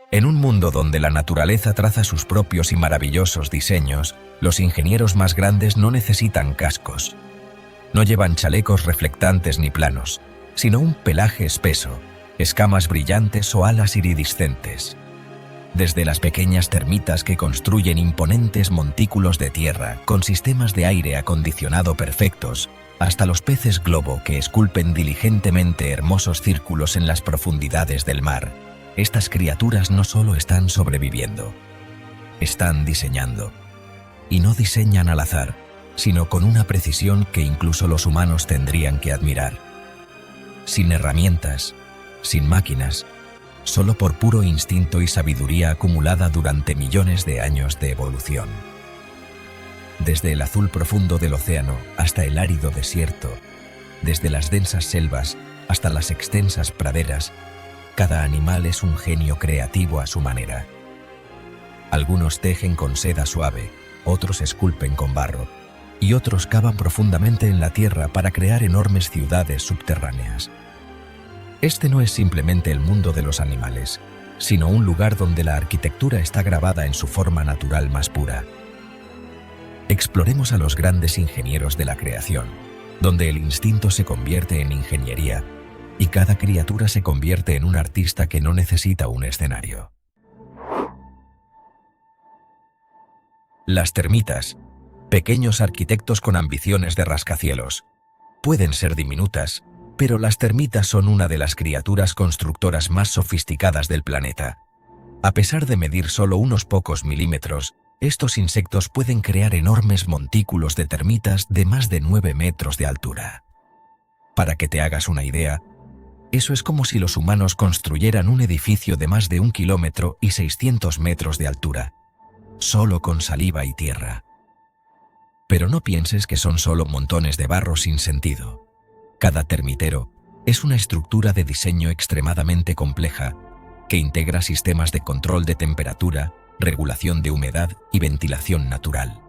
En un mundo donde la naturaleza traza sus propios y maravillosos diseños, los ingenieros más grandes no necesitan cascos. No llevan chalecos reflectantes ni planos, sino un pelaje espeso, escamas brillantes o alas iridiscentes. Desde las pequeñas termitas que construyen imponentes montículos de tierra con sistemas de aire acondicionado perfectos, hasta los peces globo que esculpen diligentemente hermosos círculos en las profundidades del mar, estas criaturas no solo están sobreviviendo, están diseñando. Y no diseñan al azar, sino con una precisión que incluso los humanos tendrían que admirar. Sin herramientas, sin máquinas, solo por puro instinto y sabiduría acumulada durante millones de años de evolución. Desde el azul profundo del océano hasta el árido desierto, desde las densas selvas hasta las extensas praderas, cada animal es un genio creativo a su manera. Algunos tejen con seda suave, otros esculpen con barro, y otros cavan profundamente en la tierra para crear enormes ciudades subterráneas. Este no es simplemente el mundo de los animales, sino un lugar donde la arquitectura está grabada en su forma natural más pura. Exploremos a los grandes ingenieros de la creación, donde el instinto se convierte en ingeniería y cada criatura se convierte en un artista que no necesita un escenario. Las termitas, pequeños arquitectos con ambiciones de rascacielos, pueden ser diminutas, pero las termitas son una de las criaturas constructoras más sofisticadas del planeta. A pesar de medir solo unos pocos milímetros, estos insectos pueden crear enormes montículos de termitas de más de 9 metros de altura. Para que te hagas una idea, eso es como si los humanos construyeran un edificio de más de 1 kilómetro y 600 metros de altura, solo con saliva y tierra. Pero no pienses que son solo montones de barro sin sentido. Cada termitero es una estructura de diseño extremadamente compleja que integra sistemas de control de temperatura, regulación de humedad y ventilación natural.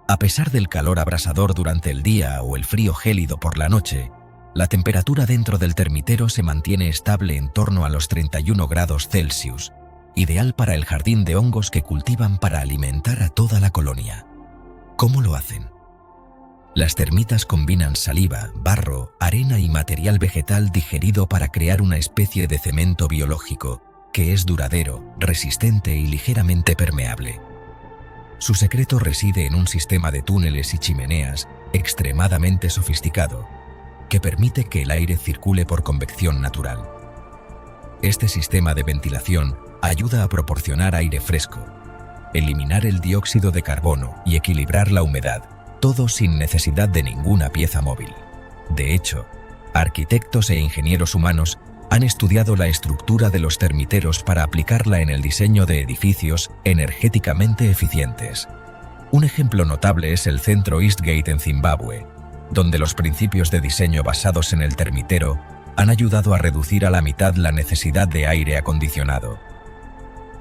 A pesar del calor abrasador durante el día o el frío gélido por la noche, la temperatura dentro del termitero se mantiene estable en torno a los 31 grados Celsius, ideal para el jardín de hongos que cultivan para alimentar a toda la colonia. ¿Cómo lo hacen? Las termitas combinan saliva, barro, arena y material vegetal digerido para crear una especie de cemento biológico que es duradero, resistente y ligeramente permeable. Su secreto reside en un sistema de túneles y chimeneas extremadamente sofisticado que permite que el aire circule por convección natural. Este sistema de ventilación ayuda a proporcionar aire fresco, eliminar el dióxido de carbono y equilibrar la humedad, todo sin necesidad de ninguna pieza móvil. De hecho, arquitectos e ingenieros humanos han estudiado la estructura de los termiteros para aplicarla en el diseño de edificios energéticamente eficientes. Un ejemplo notable es el centro Eastgate en Zimbabue, donde los principios de diseño basados en el termitero han ayudado a reducir a la mitad la necesidad de aire acondicionado.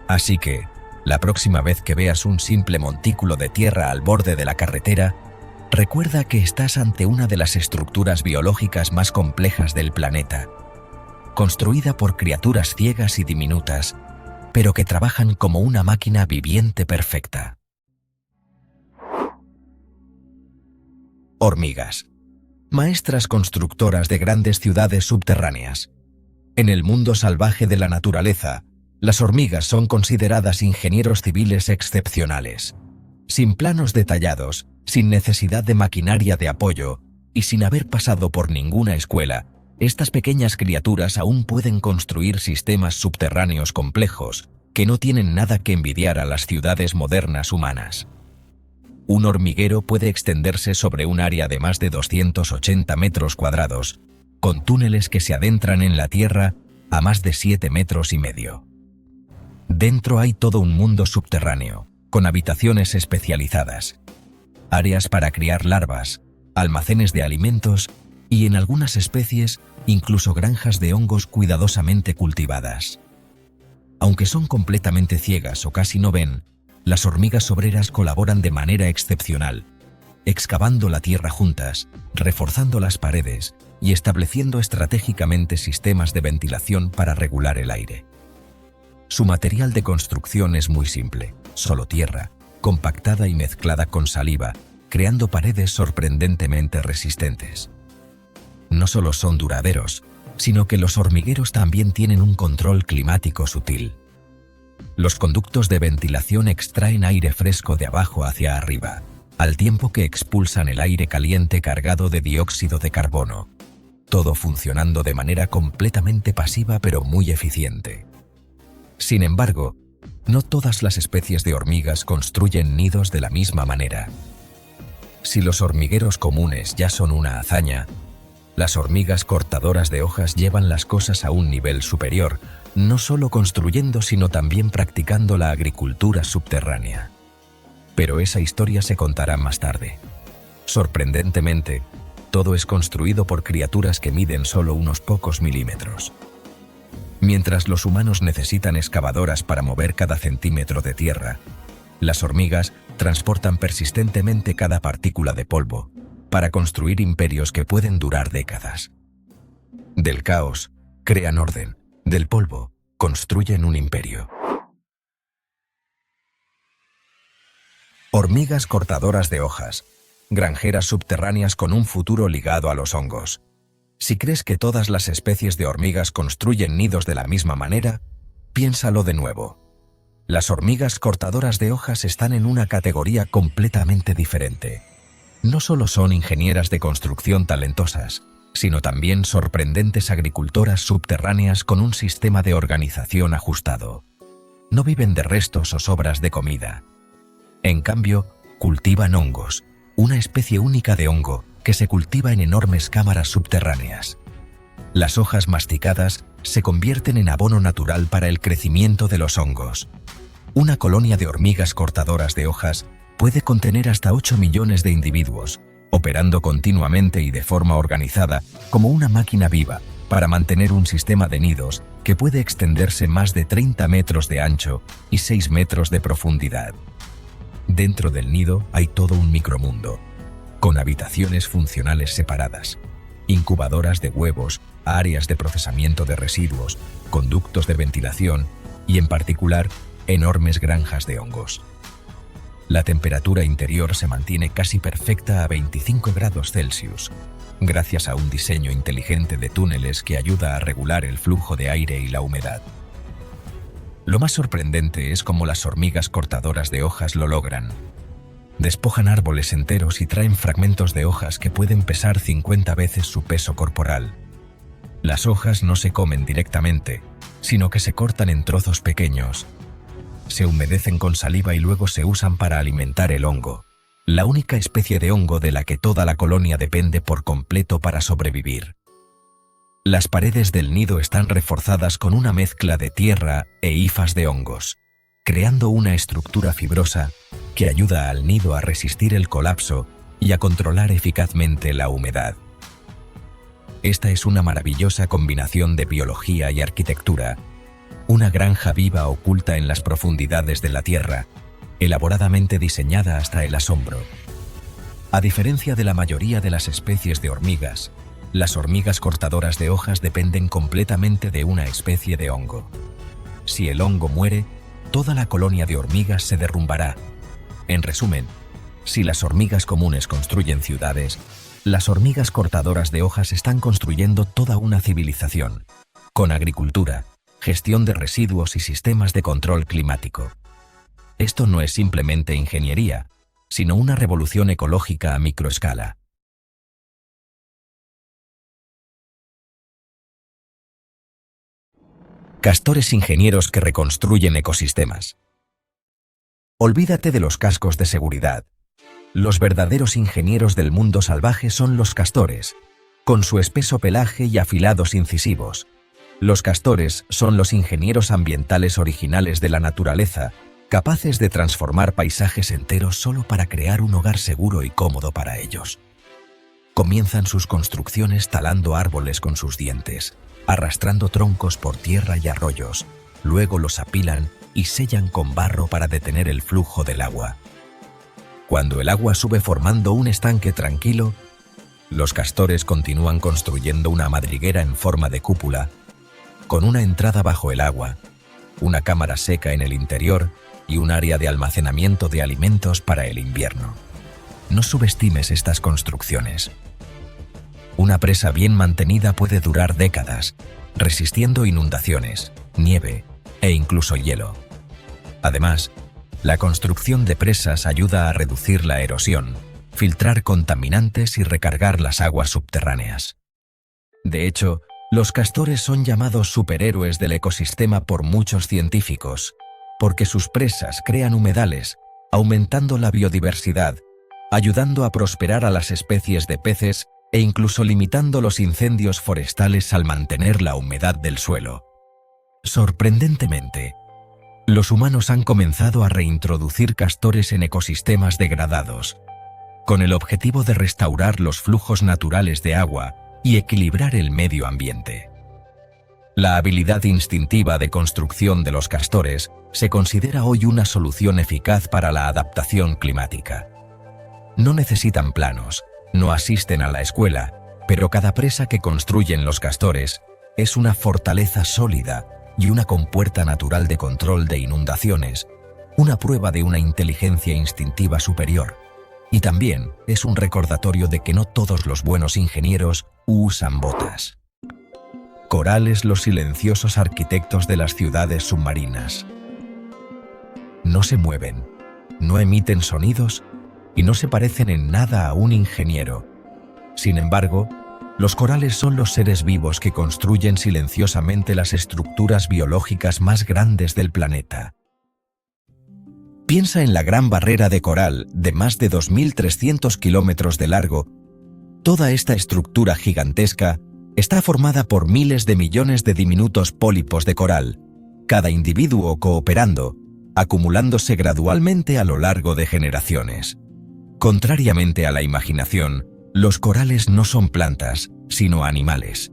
Así que, la próxima vez que veas un simple montículo de tierra al borde de la carretera, recuerda que estás ante una de las estructuras biológicas más complejas del planeta, construida por criaturas ciegas y diminutas, pero que trabajan como una máquina viviente perfecta. Hormigas. Maestras constructoras de grandes ciudades subterráneas. En el mundo salvaje de la naturaleza, las hormigas son consideradas ingenieros civiles excepcionales. Sin planos detallados, sin necesidad de maquinaria de apoyo y sin haber pasado por ninguna escuela, estas pequeñas criaturas aún pueden construir sistemas subterráneos complejos que no tienen nada que envidiar a las ciudades modernas humanas. Un hormiguero puede extenderse sobre un área de más de 280 metros cuadrados, con túneles que se adentran en la tierra a más de 7,5 metros. Dentro hay todo un mundo subterráneo, con habitaciones especializadas, áreas para criar larvas, almacenes de alimentos y, en algunas especies, incluso granjas de hongos cuidadosamente cultivadas. Aunque son completamente ciegas o casi no ven, las hormigas obreras colaboran de manera excepcional, excavando la tierra juntas, reforzando las paredes y estableciendo estratégicamente sistemas de ventilación para regular el aire. Su material de construcción es muy simple, solo tierra, compactada y mezclada con saliva, creando paredes sorprendentemente resistentes. No solo son duraderos, sino que los hormigueros también tienen un control climático sutil. Los conductos de ventilación extraen aire fresco de abajo hacia arriba, al tiempo que expulsan el aire caliente cargado de dióxido de carbono, todo funcionando de manera completamente pasiva pero muy eficiente. Sin embargo, no todas las especies de hormigas construyen nidos de la misma manera. Si los hormigueros comunes ya son una hazaña, las hormigas cortadoras de hojas llevan las cosas a un nivel superior, no solo construyendo sino también practicando la agricultura subterránea. Pero esa historia se contará más tarde. Sorprendentemente, todo es construido por criaturas que miden solo unos pocos milímetros. Mientras los humanos necesitan excavadoras para mover cada centímetro de tierra, las hormigas transportan persistentemente cada partícula de polvo para construir imperios que pueden durar décadas. Del caos, crean orden. Del polvo, construyen un imperio. Hormigas cortadoras de hojas, granjeras subterráneas con un futuro ligado a los hongos. Si crees que todas las especies de hormigas construyen nidos de la misma manera, piénsalo de nuevo. Las hormigas cortadoras de hojas están en una categoría completamente diferente. No solo son ingenieras de construcción talentosas, sino también sorprendentes agricultoras subterráneas con un sistema de organización ajustado. No viven de restos o sobras de comida. En cambio, cultivan hongos, una especie única de hongo que se cultiva en enormes cámaras subterráneas. Las hojas masticadas se convierten en abono natural para el crecimiento de los hongos. Una colonia de hormigas cortadoras de hojas puede contener hasta 8 millones de individuos, operando continuamente y de forma organizada como una máquina viva para mantener un sistema de nidos que puede extenderse más de 30 metros de ancho y 6 metros de profundidad. Dentro del nido hay todo un micromundo, con habitaciones funcionales separadas, incubadoras de huevos, áreas de procesamiento de residuos, conductos de ventilación y, en particular, enormes granjas de hongos. La temperatura interior se mantiene casi perfecta a 25 grados Celsius, gracias a un diseño inteligente de túneles que ayuda a regular el flujo de aire y la humedad. Lo más sorprendente es cómo las hormigas cortadoras de hojas lo logran. Despojan árboles enteros y traen fragmentos de hojas que pueden pesar 50 veces su peso corporal. Las hojas no se comen directamente, sino que se cortan en trozos pequeños. Se humedecen con saliva y luego se usan para alimentar el hongo, la única especie de hongo de la que toda la colonia depende por completo para sobrevivir. Las paredes del nido están reforzadas con una mezcla de tierra e hifas de hongos, creando una estructura fibrosa que ayuda al nido a resistir el colapso y a controlar eficazmente la humedad. Esta es una maravillosa combinación de biología y arquitectura, una granja viva oculta en las profundidades de la tierra, elaboradamente diseñada hasta el asombro. A diferencia de la mayoría de las especies de hormigas, las hormigas cortadoras de hojas dependen completamente de una especie de hongo. Si el hongo muere, toda la colonia de hormigas se derrumbará. En resumen, si las hormigas comunes construyen ciudades, las hormigas cortadoras de hojas están construyendo toda una civilización, con agricultura, gestión de residuos y sistemas de control climático. Esto no es simplemente ingeniería, sino una revolución ecológica a microescala. Castores ingenieros que reconstruyen ecosistemas. Olvídate de los cascos de seguridad. Los verdaderos ingenieros del mundo salvaje son los castores, con su espeso pelaje y afilados incisivos. Los castores son los ingenieros ambientales originales de la naturaleza, capaces de transformar paisajes enteros solo para crear un hogar seguro y cómodo para ellos. Comienzan sus construcciones talando árboles con sus dientes, arrastrando troncos por tierra y arroyos, luego los apilan y sellan con barro para detener el flujo del agua. Cuando el agua sube formando un estanque tranquilo, los castores continúan construyendo una madriguera en forma de cúpula, con una entrada bajo el agua, una cámara seca en el interior y un área de almacenamiento de alimentos para el invierno. No subestimes estas construcciones. Una presa bien mantenida puede durar décadas, resistiendo inundaciones, nieve e incluso hielo. Además, la construcción de presas ayuda a reducir la erosión, filtrar contaminantes y recargar las aguas subterráneas. De hecho, los castores son llamados superhéroes del ecosistema por muchos científicos, porque sus presas crean humedales, aumentando la biodiversidad, ayudando a prosperar a las especies de peces e incluso limitando los incendios forestales al mantener la humedad del suelo. Sorprendentemente, los humanos han comenzado a reintroducir castores en ecosistemas degradados, con el objetivo de restaurar los flujos naturales de agua y equilibrar el medio ambiente. La habilidad instintiva de construcción de los castores se considera hoy una solución eficaz para la adaptación climática. No necesitan planos, no asisten a la escuela, pero cada presa que construyen los castores es una fortaleza sólida y una compuerta natural de control de inundaciones, una prueba de una inteligencia instintiva superior. Y también es un recordatorio de que no todos los buenos ingenieros usan botas. Corales, los silenciosos arquitectos de las ciudades submarinas. No se mueven, no emiten sonidos y no se parecen en nada a un ingeniero. Sin embargo, los corales son los seres vivos que construyen silenciosamente las estructuras biológicas más grandes del planeta. Piensa en la Gran Barrera de Coral, de más de 2.300 kilómetros de largo. Toda esta estructura gigantesca está formada por miles de millones de diminutos pólipos de coral, cada individuo cooperando, acumulándose gradualmente a lo largo de generaciones. Contrariamente a la imaginación, los corales no son plantas, sino animales.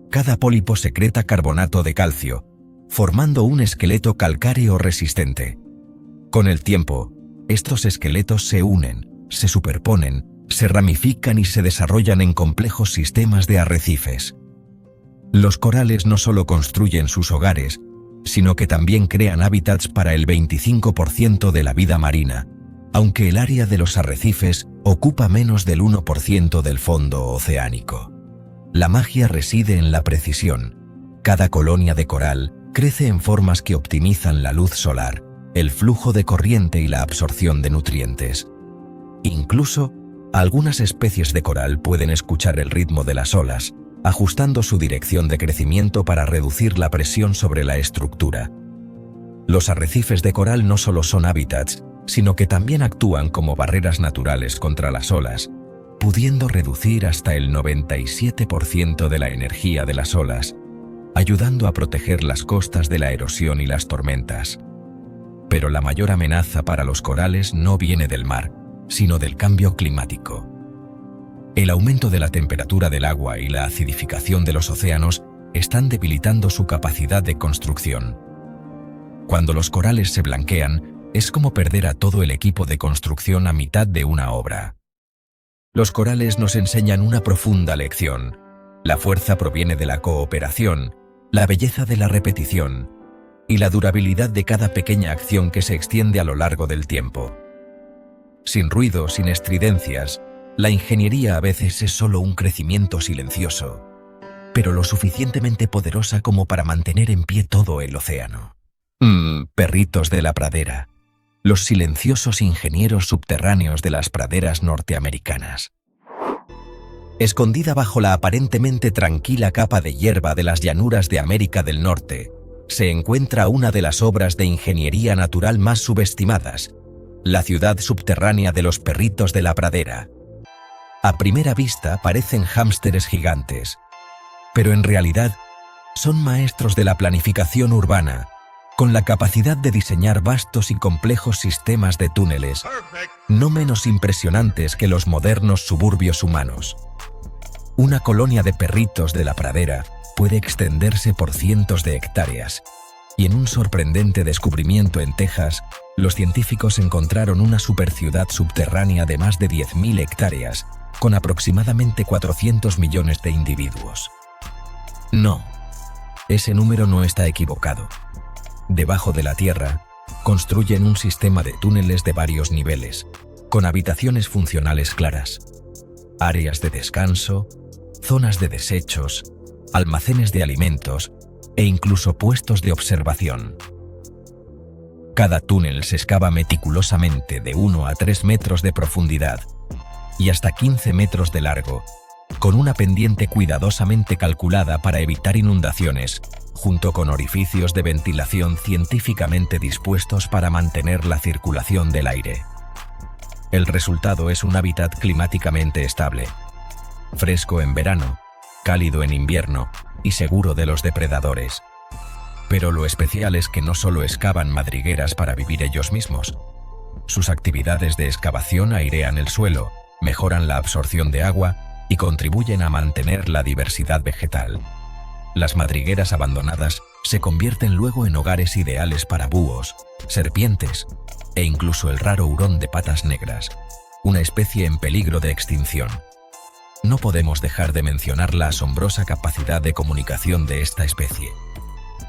Cada pólipo secreta carbonato de calcio, formando un esqueleto calcáreo resistente. Con el tiempo, estos esqueletos se unen, se superponen, se ramifican y se desarrollan en complejos sistemas de arrecifes. Los corales no solo construyen sus hogares, sino que también crean hábitats para el 25% de la vida marina, aunque el área de los arrecifes ocupa menos del 1% del fondo oceánico. La magia reside en la precisión. Cada colonia de coral crece en formas que optimizan la luz solar, el flujo de corriente y la absorción de nutrientes. Incluso, algunas especies de coral pueden escuchar el ritmo de las olas, ajustando su dirección de crecimiento para reducir la presión sobre la estructura. Los arrecifes de coral no solo son hábitats, sino que también actúan como barreras naturales contra las olas, pudiendo reducir hasta el 97% de la energía de las olas, ayudando a proteger las costas de la erosión y las tormentas. Pero la mayor amenaza para los corales no viene del mar, sino del cambio climático. El aumento de la temperatura del agua y la acidificación de los océanos están debilitando su capacidad de construcción. Cuando los corales se blanquean, es como perder a todo el equipo de construcción a mitad de una obra. Los corales nos enseñan una profunda lección. La fuerza proviene de la cooperación, la belleza de la repetición y la durabilidad de cada pequeña acción que se extiende a lo largo del tiempo. Sin ruido, sin estridencias, la ingeniería a veces es solo un crecimiento silencioso, pero lo suficientemente poderosa como para mantener en pie todo el océano. Perritos de la pradera. Los silenciosos ingenieros subterráneos de las praderas norteamericanas. Escondida bajo la aparentemente tranquila capa de hierba de las llanuras de América del Norte, se encuentra una de las obras de ingeniería natural más subestimadas, la ciudad subterránea de los perritos de la pradera. A primera vista parecen hámsteres gigantes, pero en realidad son maestros de la planificación urbana, con la capacidad de diseñar vastos y complejos sistemas de túneles, no menos impresionantes que los modernos suburbios humanos. Una colonia de perritos de la pradera puede extenderse por cientos de hectáreas, y en un sorprendente descubrimiento en Texas, los científicos encontraron una superciudad subterránea de más de 10.000 hectáreas, con aproximadamente 400 millones de individuos. No, ese número no está equivocado. Debajo de la tierra, construyen un sistema de túneles de varios niveles, con habitaciones funcionales claras, áreas de descanso, zonas de desechos, almacenes de alimentos e incluso puestos de observación. Cada túnel se excava meticulosamente de 1 a 3 metros de profundidad y hasta 15 metros de largo, con una pendiente cuidadosamente calculada para evitar inundaciones, junto con orificios de ventilación científicamente dispuestos para mantener la circulación del aire. El resultado es un hábitat climáticamente estable, fresco en verano, cálido en invierno y seguro de los depredadores. Pero lo especial es que no solo excavan madrigueras para vivir ellos mismos. Sus actividades de excavación airean el suelo, mejoran la absorción de agua y contribuyen a mantener la diversidad vegetal. Las madrigueras abandonadas se convierten luego en hogares ideales para búhos, serpientes e incluso el raro hurón de patas negras, una especie en peligro de extinción. No podemos dejar de mencionar la asombrosa capacidad de comunicación de esta especie.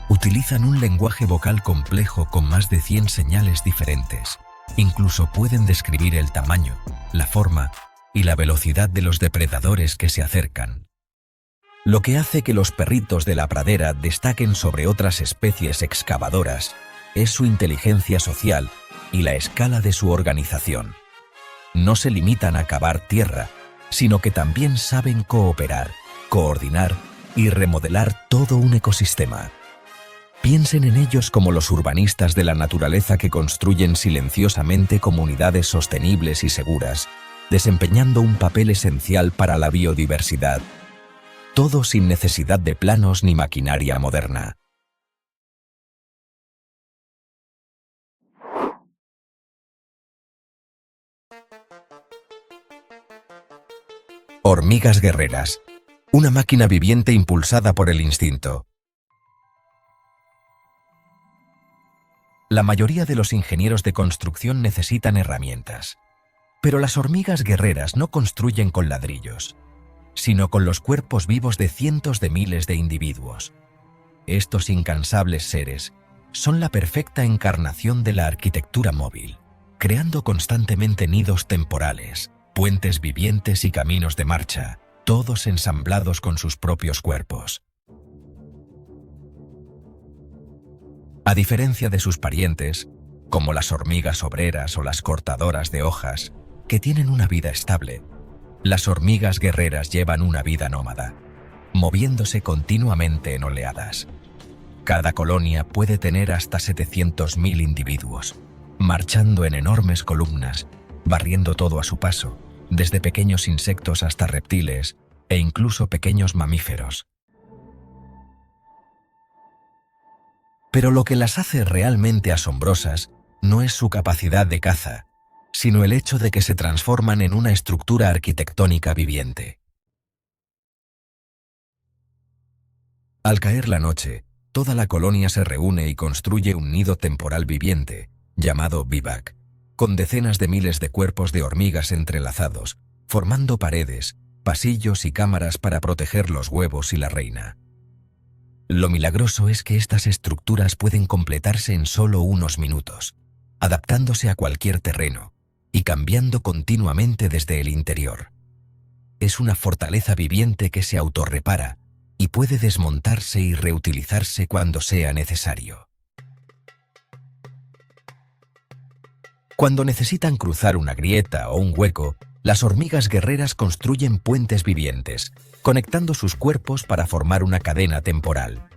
Utilizan un lenguaje vocal complejo con más de 100 señales diferentes. Incluso pueden describir el tamaño, la forma y la velocidad de los depredadores que se acercan. Lo que hace que los perritos de la pradera destaquen sobre otras especies excavadoras es su inteligencia social y la escala de su organización. No se limitan a cavar tierra, sino que también saben cooperar, coordinar y remodelar todo un ecosistema. Piensen en ellos como los urbanistas de la naturaleza que construyen silenciosamente comunidades sostenibles y seguras, desempeñando un papel esencial para la biodiversidad. Todo sin necesidad de planos ni maquinaria moderna. Hormigas guerreras. Una máquina viviente impulsada por el instinto. La mayoría de los ingenieros de construcción necesitan herramientas. Pero las hormigas guerreras no construyen con ladrillos, sino con los cuerpos vivos de cientos de miles de individuos. Estos incansables seres son la perfecta encarnación de la arquitectura móvil, creando constantemente nidos temporales, puentes vivientes y caminos de marcha, todos ensamblados con sus propios cuerpos. A diferencia de sus parientes, como las hormigas obreras o las cortadoras de hojas, que tienen una vida estable, las hormigas guerreras llevan una vida nómada, moviéndose continuamente en oleadas. Cada colonia puede tener hasta 700.000 individuos, marchando en enormes columnas, barriendo todo a su paso, desde pequeños insectos hasta reptiles e incluso pequeños mamíferos. Pero lo que las hace realmente asombrosas no es su capacidad de caza, sino el hecho de que se transforman en una estructura arquitectónica viviente. Al caer la noche, toda la colonia se reúne y construye un nido temporal viviente, llamado vivac, con decenas de miles de cuerpos de hormigas entrelazados, formando paredes, pasillos y cámaras para proteger los huevos y la reina. Lo milagroso es que estas estructuras pueden completarse en solo unos minutos, adaptándose a cualquier terreno y cambiando continuamente desde el interior. Es una fortaleza viviente que se autorrepara y puede desmontarse y reutilizarse cuando sea necesario. Cuando necesitan cruzar una grieta o un hueco, las hormigas guerreras construyen puentes vivientes, conectando sus cuerpos para formar una cadena temporal.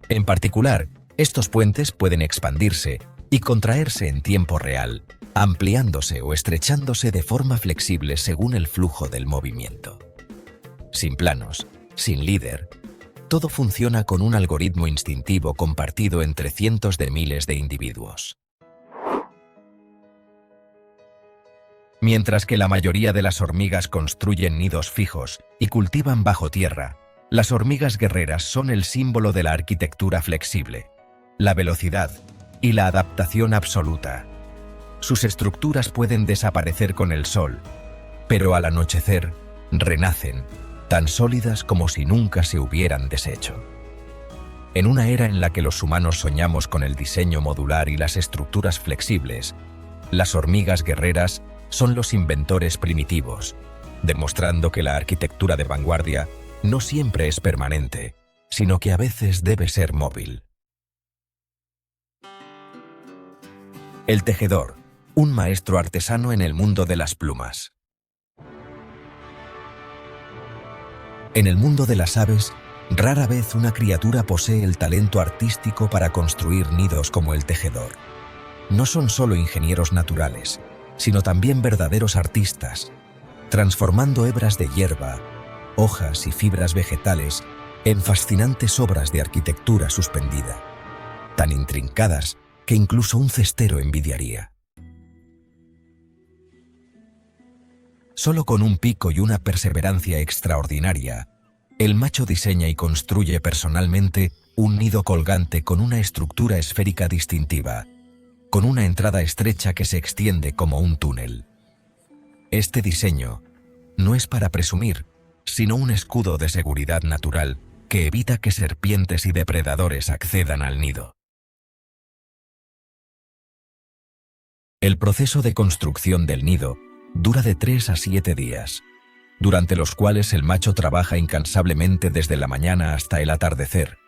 En particular, estos puentes pueden expandirse y contraerse en tiempo real, ampliándose o estrechándose de forma flexible según el flujo del movimiento. Sin planos, sin líder, todo funciona con un algoritmo instintivo compartido entre cientos de miles de individuos. Mientras que la mayoría de las hormigas construyen nidos fijos y cultivan bajo tierra, las hormigas guerreras son el símbolo de la arquitectura flexible, la velocidad y la adaptación absoluta. Sus estructuras pueden desaparecer con el sol, pero al anochecer renacen, tan sólidas como si nunca se hubieran deshecho. En una era en la que los humanos soñamos con el diseño modular y las estructuras flexibles, las hormigas guerreras son los inventores primitivos, demostrando que la arquitectura de vanguardia no siempre es permanente, sino que a veces debe ser móvil. El tejedor, un maestro artesano en el mundo de las plumas. En el mundo de las aves, rara vez una criatura posee el talento artístico para construir nidos como el tejedor. No son solo ingenieros naturales, sino también verdaderos artistas, transformando hebras de hierba, hojas y fibras vegetales en fascinantes obras de arquitectura suspendida, tan intrincadas que incluso un cestero envidiaría. Solo con un pico y una perseverancia extraordinaria, el macho diseña y construye personalmente un nido colgante con una estructura esférica distintiva, con una entrada estrecha que se extiende como un túnel. Este diseño no es para presumir, sino un escudo de seguridad natural que evita que serpientes y depredadores accedan al nido. El proceso de construcción del nido dura de 3 a 7 días, durante los cuales el macho trabaja incansablemente desde la mañana hasta el atardecer,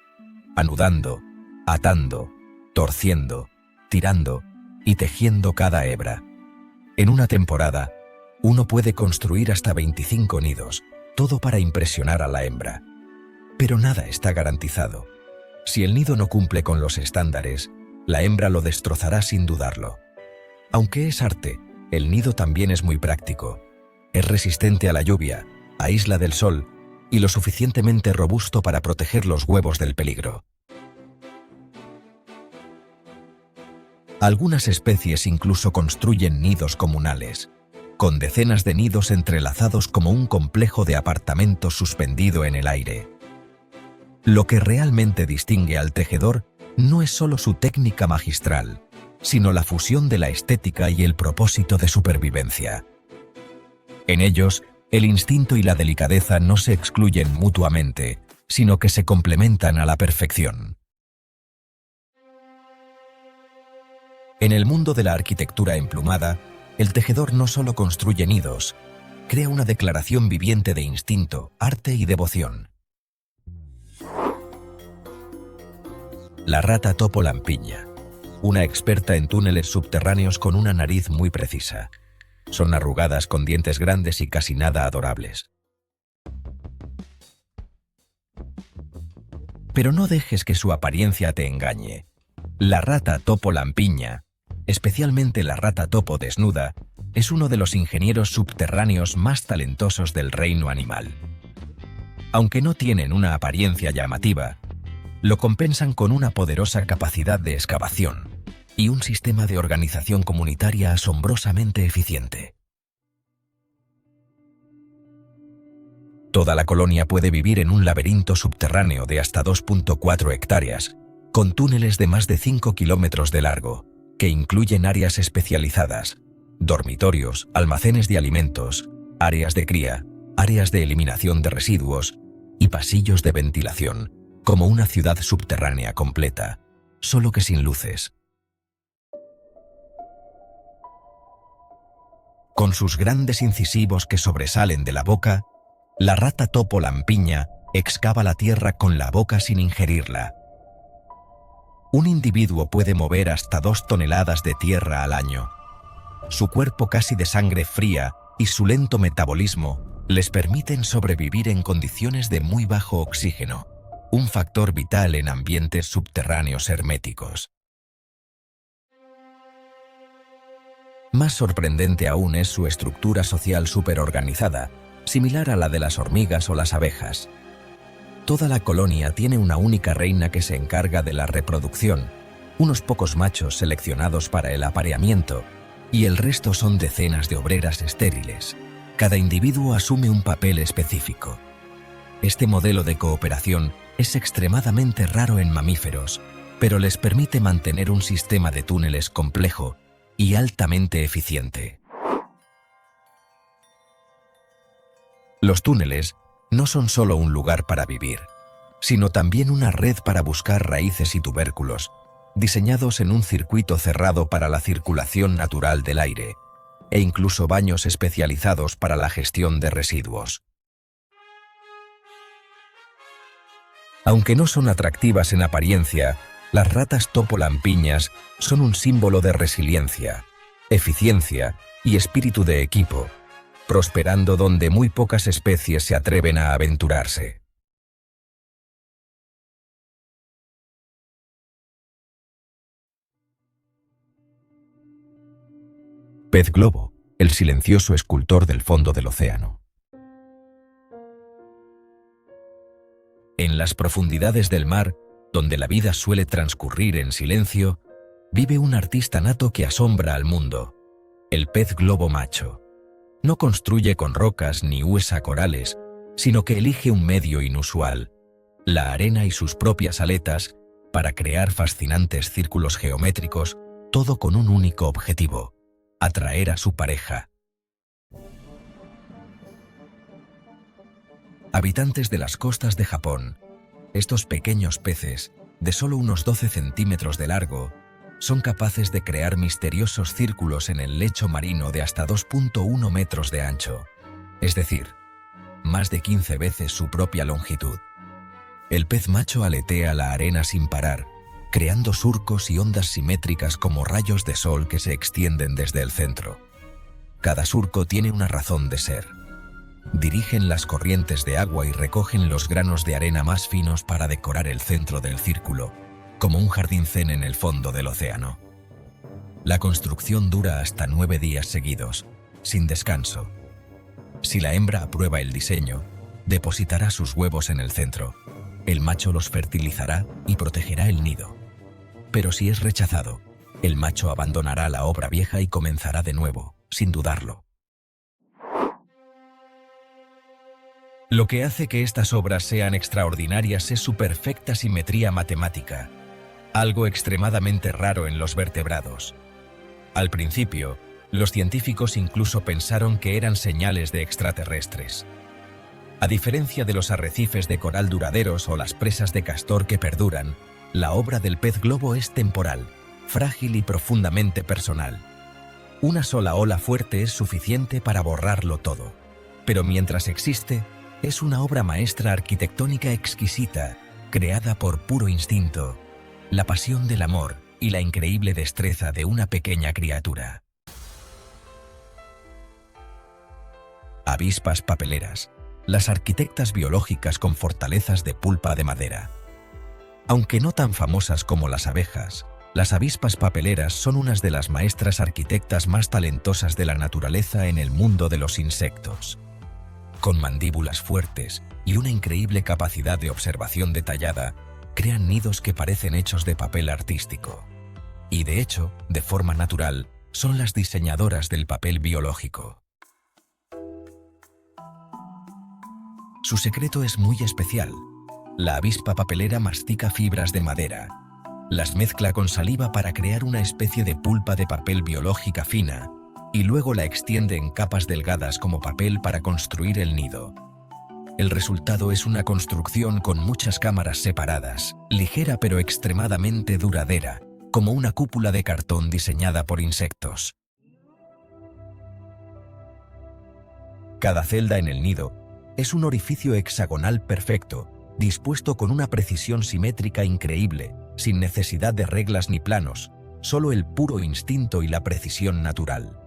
anudando, atando, torciendo, tirando y tejiendo cada hebra. En una temporada, uno puede construir hasta 25 nidos, todo para impresionar a la hembra. Pero nada está garantizado. Si el nido no cumple con los estándares, la hembra lo destrozará sin dudarlo. Aunque es arte, el nido también es muy práctico. Es resistente a la lluvia, aísla del sol y lo suficientemente robusto para proteger los huevos del peligro. Algunas especies incluso construyen nidos comunales, con decenas de nidos entrelazados como un complejo de apartamentos suspendido en el aire. Lo que realmente distingue al tejedor no es solo su técnica magistral, sino la fusión de la estética y el propósito de supervivencia. En ellos, el instinto y la delicadeza no se excluyen mutuamente, sino que se complementan a la perfección. En el mundo de la arquitectura emplumada, el tejedor no solo construye nidos, crea una declaración viviente de instinto, arte y devoción. La rata topo lampiña, una experta en túneles subterráneos con una nariz muy precisa. Son arrugadas con dientes grandes y casi nada adorables. Pero no dejes que su apariencia te engañe. La rata topo lampiña, especialmente la rata topo desnuda, es uno de los ingenieros subterráneos más talentosos del reino animal. Aunque no tienen una apariencia llamativa, lo compensan con una poderosa capacidad de excavación y un sistema de organización comunitaria asombrosamente eficiente. Toda la colonia puede vivir en un laberinto subterráneo de hasta 2.4 hectáreas, con túneles de más de 5 kilómetros de largo, que incluyen áreas especializadas, dormitorios, almacenes de alimentos, áreas de cría, áreas de eliminación de residuos y pasillos de ventilación, como una ciudad subterránea completa, solo que sin luces. Con sus grandes incisivos que sobresalen de la boca, la rata topo lampiña excava la tierra con la boca sin ingerirla. Un individuo puede mover hasta 2 toneladas de tierra al año. Su cuerpo casi de sangre fría y su lento metabolismo les permiten sobrevivir en condiciones de muy bajo oxígeno, un factor vital en ambientes subterráneos herméticos. Más sorprendente aún es su estructura social superorganizada, similar a la de las hormigas o las abejas. Toda la colonia tiene una única reina que se encarga de la reproducción, unos pocos machos seleccionados para el apareamiento, y el resto son decenas de obreras estériles. Cada individuo asume un papel específico. Este modelo de cooperación es extremadamente raro en mamíferos, pero les permite mantener un sistema de túneles complejo y altamente eficiente. Los túneles no son solo un lugar para vivir, sino también una red para buscar raíces y tubérculos, diseñados en un circuito cerrado para la circulación natural del aire, e incluso baños especializados para la gestión de residuos. Aunque no son atractivas en apariencia, las ratas topo lampiñas son un símbolo de resiliencia, eficiencia y espíritu de equipo, prosperando donde muy pocas especies se atreven a aventurarse. Pez globo, el silencioso escultor del fondo del océano. En las profundidades del mar, donde la vida suele transcurrir en silencio, vive un artista nato que asombra al mundo, el pez globo macho. No construye con rocas ni usa corales, sino que elige un medio inusual, la arena y sus propias aletas, para crear fascinantes círculos geométricos, todo con un único objetivo: atraer a su pareja. Habitantes de las costas de Japón, estos pequeños peces, de solo unos 12 centímetros de largo, son capaces de crear misteriosos círculos en el lecho marino de hasta 2.1 metros de ancho, es decir, más de 15 veces su propia longitud. El pez macho aletea la arena sin parar, creando surcos y ondas simétricas como rayos de sol que se extienden desde el centro. Cada surco tiene una razón de ser. Dirigen las corrientes de agua y recogen los granos de arena más finos para decorar el centro del círculo, como un jardín zen en el fondo del océano. La construcción dura hasta 9 días seguidos, sin descanso. Si la hembra aprueba el diseño, depositará sus huevos en el centro. El macho los fertilizará y protegerá el nido. Pero si es rechazado, el macho abandonará la obra vieja y comenzará de nuevo, sin dudarlo. Lo que hace que estas obras sean extraordinarias es su perfecta simetría matemática, algo extremadamente raro en los vertebrados. Al principio, los científicos incluso pensaron que eran señales de extraterrestres. A diferencia de los arrecifes de coral duraderos o las presas de castor que perduran, la obra del pez globo es temporal, frágil y profundamente personal. Una sola ola fuerte es suficiente para borrarlo todo, pero mientras existe, es una obra maestra arquitectónica exquisita, creada por puro instinto, la pasión del amor y la increíble destreza de una pequeña criatura. Avispas papeleras, las arquitectas biológicas con fortalezas de pulpa de madera. Aunque no tan famosas como las abejas, las avispas papeleras son unas de las maestras arquitectas más talentosas de la naturaleza en el mundo de los insectos. Con mandíbulas fuertes y una increíble capacidad de observación detallada, crean nidos que parecen hechos de papel artístico. Y de hecho, de forma natural, son las diseñadoras del papel biológico. Su secreto es muy especial. La avispa papelera mastica fibras de madera, las mezcla con saliva para crear una especie de pulpa de papel biológica fina, y luego la extiende en capas delgadas como papel para construir el nido. El resultado es una construcción con muchas cámaras separadas, ligera pero extremadamente duradera, como una cúpula de cartón diseñada por insectos. Cada celda en el nido es un orificio hexagonal perfecto, dispuesto con una precisión simétrica increíble, sin necesidad de reglas ni planos, solo el puro instinto y la precisión natural.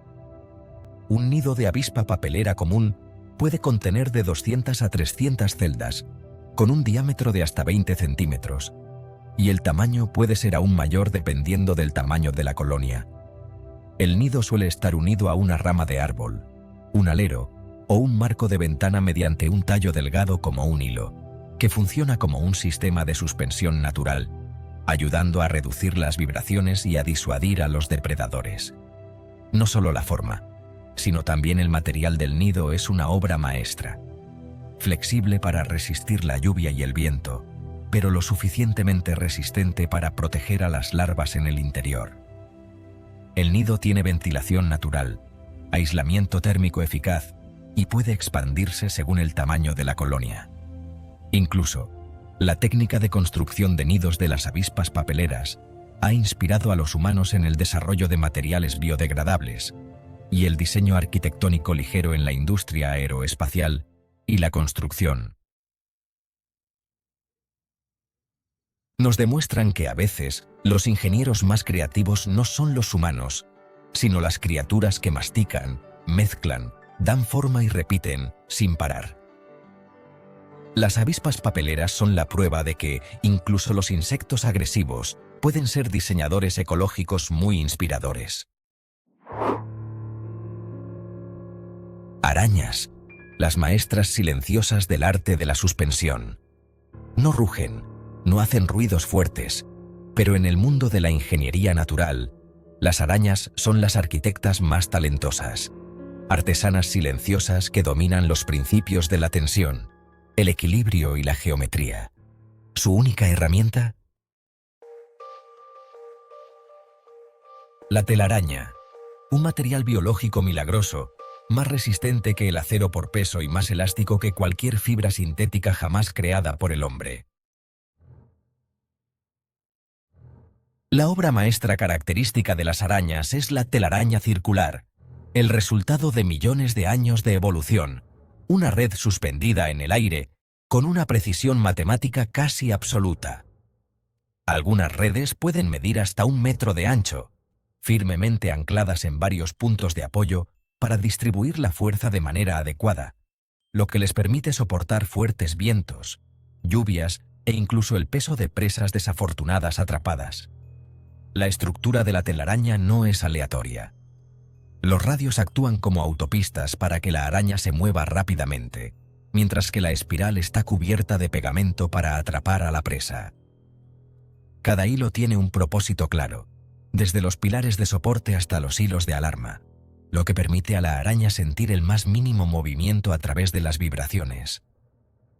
Un nido de avispa papelera común puede contener de 200 a 300 celdas, con un diámetro de hasta 20 centímetros, y el tamaño puede ser aún mayor dependiendo del tamaño de la colonia. El nido suele estar unido a una rama de árbol, un alero o un marco de ventana mediante un tallo delgado como un hilo, que funciona como un sistema de suspensión natural, ayudando a reducir las vibraciones y a disuadir a los depredadores. No solo la forma, sino también el material del nido es una obra maestra. Flexible para resistir la lluvia y el viento, pero lo suficientemente resistente para proteger a las larvas en el interior. El nido tiene ventilación natural, aislamiento térmico eficaz y puede expandirse según el tamaño de la colonia. Incluso, La técnica de construcción de nidos de las avispas papeleras ha inspirado a los humanos en el desarrollo de materiales biodegradables y el diseño arquitectónico ligero en la industria aeroespacial y la construcción. Nos demuestran que a veces los ingenieros más creativos no son los humanos, sino las criaturas que mastican, mezclan, dan forma y repiten sin parar. Las avispas papeleras son la prueba de que incluso los insectos agresivos pueden ser diseñadores ecológicos muy inspiradores. Arañas, las maestras silenciosas del arte de la suspensión. No rugen, no hacen ruidos fuertes, pero en el mundo de la ingeniería natural, las arañas son las arquitectas más talentosas, artesanas silenciosas que dominan los principios de la tensión, el equilibrio y la geometría. ¿Su única herramienta? La telaraña, un material biológico milagroso, más resistente que el acero por peso y más elástico que cualquier fibra sintética jamás creada por el hombre. La obra maestra característica de las arañas es la telaraña circular, el resultado de millones de años de evolución, una red suspendida en el aire con una precisión matemática casi absoluta. Algunas redes pueden medir hasta 1 metro de ancho, firmemente ancladas en varios puntos de apoyo para distribuir la fuerza de manera adecuada, lo que les permite soportar fuertes vientos, lluvias e incluso el peso de presas desafortunadas atrapadas. La estructura de la telaraña no es aleatoria. Los radios actúan como autopistas para que la araña se mueva rápidamente, mientras que la espiral está cubierta de pegamento para atrapar a la presa. Cada hilo tiene un propósito claro, desde los pilares de soporte hasta los hilos de alarma, lo que permite a la araña sentir el más mínimo movimiento a través de las vibraciones.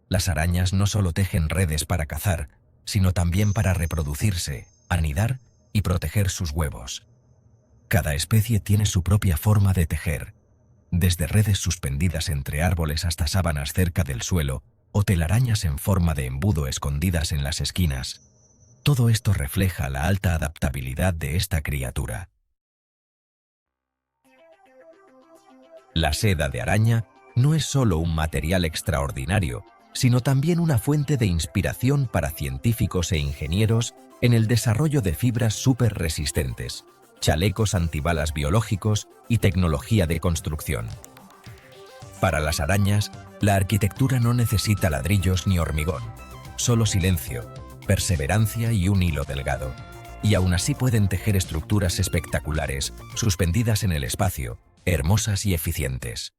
Las arañas no solo tejen redes para cazar, sino también para reproducirse, anidar y proteger sus huevos. Cada especie tiene su propia forma de tejer, desde redes suspendidas entre árboles hasta sábanas cerca del suelo o telarañas en forma de embudo escondidas en las esquinas. Todo esto refleja la alta adaptabilidad de esta criatura. La seda de araña no es solo un material extraordinario, sino también una fuente de inspiración para científicos e ingenieros en el desarrollo de fibras súper resistentes, chalecos antibalas biológicos y tecnología de construcción. Para las arañas, la arquitectura no necesita ladrillos ni hormigón, solo silencio, perseverancia y un hilo delgado. Y aún así pueden tejer estructuras espectaculares, suspendidas en el espacio, hermosas y eficientes.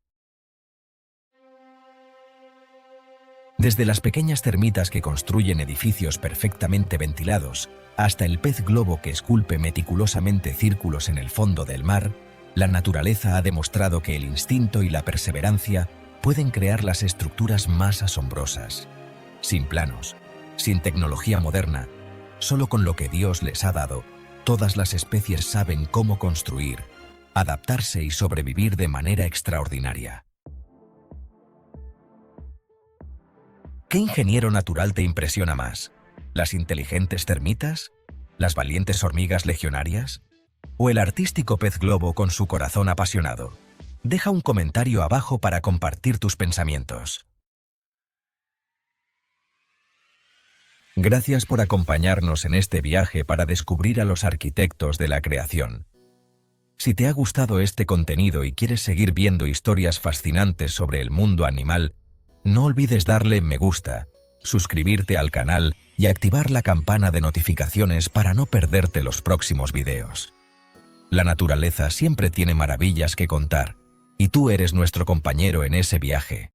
Desde las pequeñas termitas que construyen edificios perfectamente ventilados, hasta el pez globo que esculpe meticulosamente círculos en el fondo del mar, la naturaleza ha demostrado que el instinto y la perseverancia pueden crear las estructuras más asombrosas. Sin planos, sin tecnología moderna, solo con lo que Dios les ha dado, todas las especies saben cómo construir, adaptarse y sobrevivir de manera extraordinaria. ¿Qué ingeniero natural te impresiona más? ¿Las inteligentes termitas? ¿Las valientes hormigas legionarias? ¿O el artístico pez globo con su corazón apasionado? Deja un comentario abajo para compartir tus pensamientos. Gracias por acompañarnos en este viaje para descubrir a los arquitectos de la creación. Si te ha gustado este contenido y quieres seguir viendo historias fascinantes sobre el mundo animal, no olvides darle me gusta, suscribirte al canal y activar la campana de notificaciones para no perderte los próximos videos. La naturaleza siempre tiene maravillas que contar, y tú eres nuestro compañero en ese viaje.